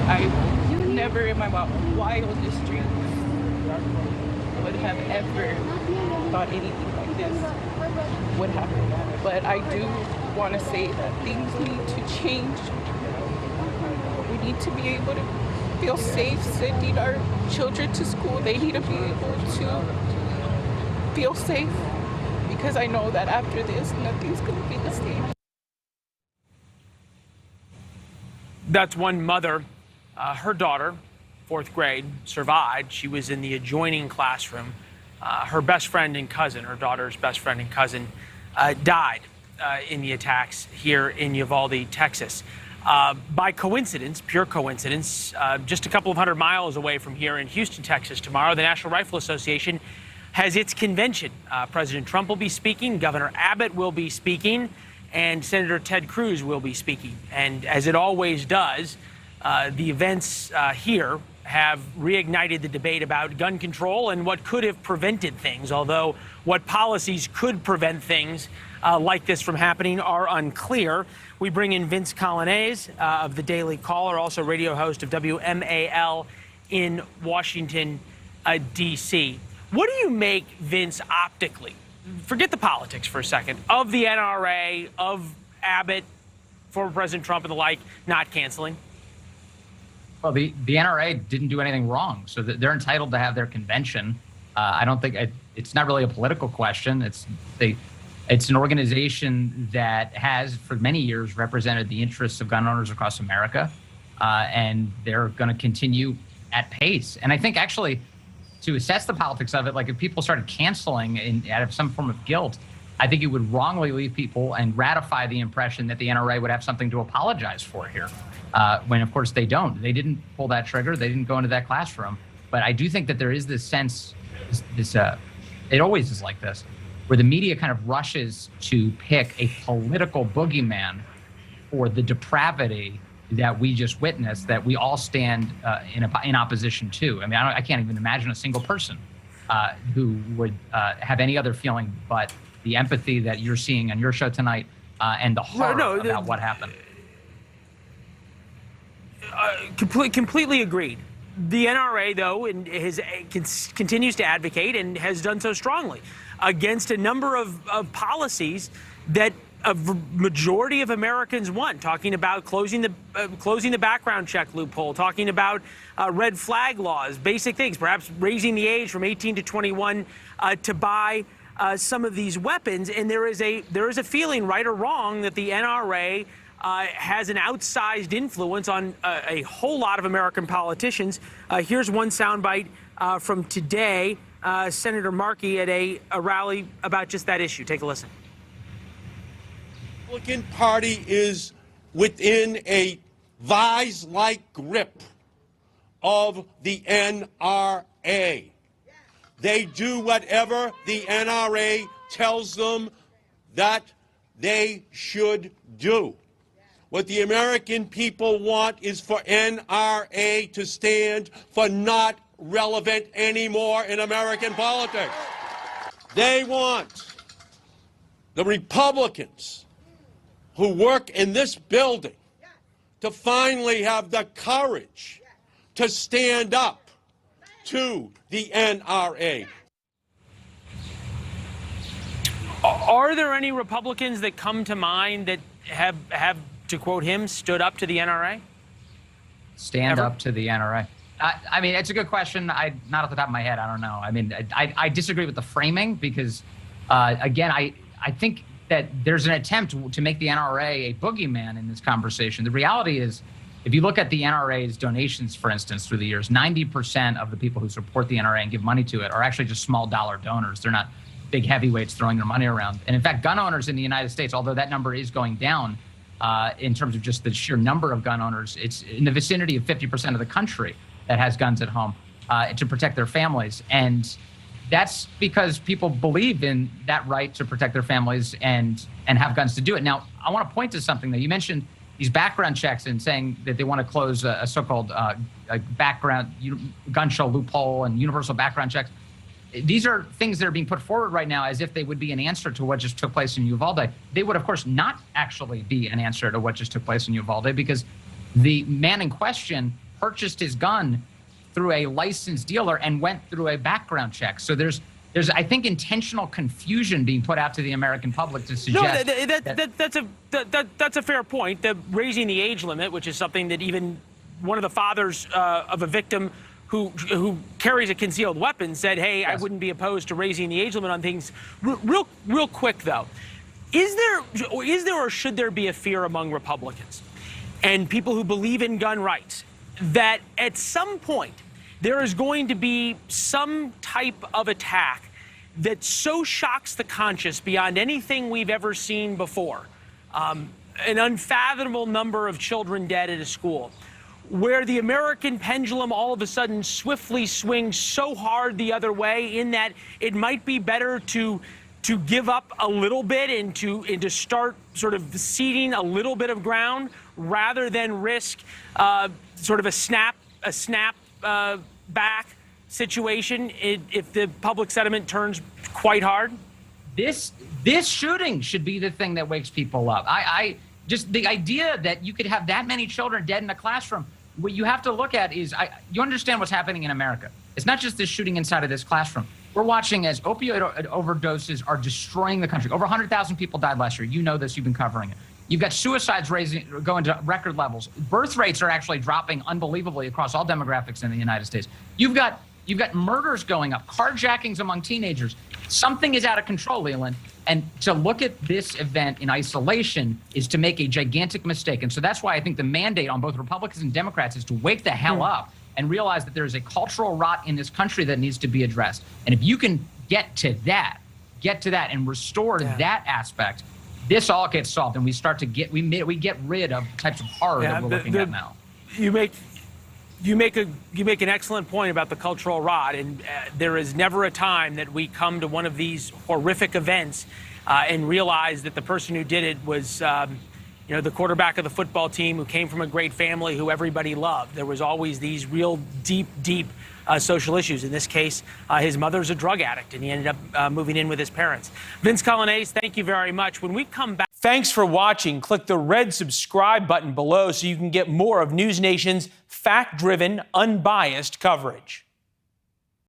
I never in my wildest dreams would have ever thought anything like this would happen. But I do want to say that things need to change. We need to be able to feel safe sending our children to school. They need to be able to feel safe, because I know that after this, nothing's going to be the same. That's one mother. Her daughter, 4th grade, survived. She was in the adjoining classroom. Her best friend and cousin, her daughter's best friend and cousin, died in the attacks here in Uvalde, Texas. By coincidence, pure coincidence, just a couple of 100 miles away from here in Houston, Texas, tomorrow, the National Rifle Association has its convention. President Trump will be speaking, Governor Abbott will be speaking, and Senator Ted Cruz will be speaking. And as it always does, the events here have reignited the debate about gun control and what could have prevented things, although what policies could prevent things like this from happening are unclear. We bring in Vince Colignese of the Daily Caller, also radio host of WMAL in Washington, D.C. What do you make, Vince, optically, forget the politics for a second, of the NRA, of Abbott, former President Trump and the like, not canceling? Well, the NRA didn't do anything wrong, so they're entitled to have their convention. I don't think it's not really a political question. It's an organization that has, for many years, represented the interests of gun owners across America, and they're going to continue at pace. And I think, actually, to assess the politics of it, like if people started canceling out of some form of guilt, I think it would wrongly leave people and ratify the impression that the NRA would have something to apologize for here, when, of course, they don't. They didn't pull that trigger. They didn't go into that classroom. But I do think that there is this sense, it always is like this, where the media kind of rushes to pick a political boogeyman for the depravity that we just witnessed, that we all stand in opposition to. I mean, I can't even imagine a single person who would have any other feeling but the empathy that you're seeing on your show tonight and the horror about what happened. Completely agreed. The NRA, though, continues to advocate and has done so strongly against a number of policies that a majority of Americans want, talking about closing the background check loophole, talking about red flag laws, basic things, perhaps raising the age from 18 to 21 to buy some of these weapons. And there is a feeling, right or wrong, that the NRA has an outsized influence on a whole lot of American politicians. Here's one soundbite from today, Senator Markey at a rally about just that issue. Take a listen. The Republican Party is within a vise-like grip of the NRA. They do whatever the NRA tells them that they should do. What the American people want is for NRA to stand for not relevant anymore in American politics. They want the Republicans who work in this building to finally have the courage to stand up to the NRA. Are there any Republicans that come to mind that have, to quote him, stood up to the NRA? Stand up to the NRA? I mean, it's a good question. Not off the top of my head, I don't know. I mean, I disagree with the framing because, again, I think that there's an attempt to make the NRA a boogeyman in this conversation. The reality is, if you look at the NRA's donations, for instance, through the years, 90% of the people who support the NRA and give money to it are actually just small dollar donors. They're not big heavyweights throwing their money around. And in fact, gun owners in the United States, although that number is going down in terms of just the sheer number of gun owners, it's in the vicinity of 50% of the country that has guns at home to protect their families. And that's because people believe in that right to protect their families and have guns to do it. Now, I want to point to something that you mentioned, these background checks and saying that they want to close a so-called background gun show loophole and universal background checks. These are things that are being put forward right now as if they would be an answer to what just took place in Uvalde. They would, of course, not actually be an answer to what just took place in Uvalde because the man in question purchased his gun through a licensed dealer and went through a background check. So there's I think, intentional confusion being put out to the American public to suggest that's a fair point. The raising the age limit, which is something that even one of the fathers of a victim who carries a concealed weapon said, hey, yes, I wouldn't be opposed to raising the age limit on things. Real quick, though, is there or should there be a fear among Republicans and people who believe in gun rights that at some point there is going to be some type of attack that so shocks the conscious beyond anything we've ever seen before, an unfathomable number of children dead at a school, where the American pendulum all of a sudden swiftly swings so hard the other way, in that it might be better to give up a little bit and to start sort of ceding a little bit of ground rather than risk sort of a snap back situation if the public sentiment turns quite hard? This shooting should be the thing that wakes people up. I just, the idea that you could have that many children dead in a classroom, what you have to look at is, you understand what's happening in America. It's not just this shooting inside of this classroom. We're watching as opioid overdoses are destroying the country. Over 100,000 people died last year. You know this, you've been covering it. You've got suicides going to record levels. Birth rates are actually dropping unbelievably across all demographics in the United States. You've got murders going up, carjackings among teenagers. Something is out of control, Leland. And to look at this event in isolation is to make a gigantic mistake. And so that's why I think the mandate on both Republicans and Democrats is to wake the hell up and realize that there is a cultural rot in this country that needs to be addressed. And if you can get to that and restore that aspect, this all gets solved, and we start to get we get rid of types of horror that we're looking at now. You make an excellent point about the cultural rot, and there is never a time that we come to one of these horrific events and realize that the person who did it was the quarterback of the football team who came from a great family who everybody loved. There was always these real deep social issues. In this case, his mother's a drug addict, and he ended up moving in with his parents. Vince Colignese, thank you very much. When we come back... Thanks for watching. Click the red subscribe button below so you can get more of NewsNation's fact-driven, unbiased coverage.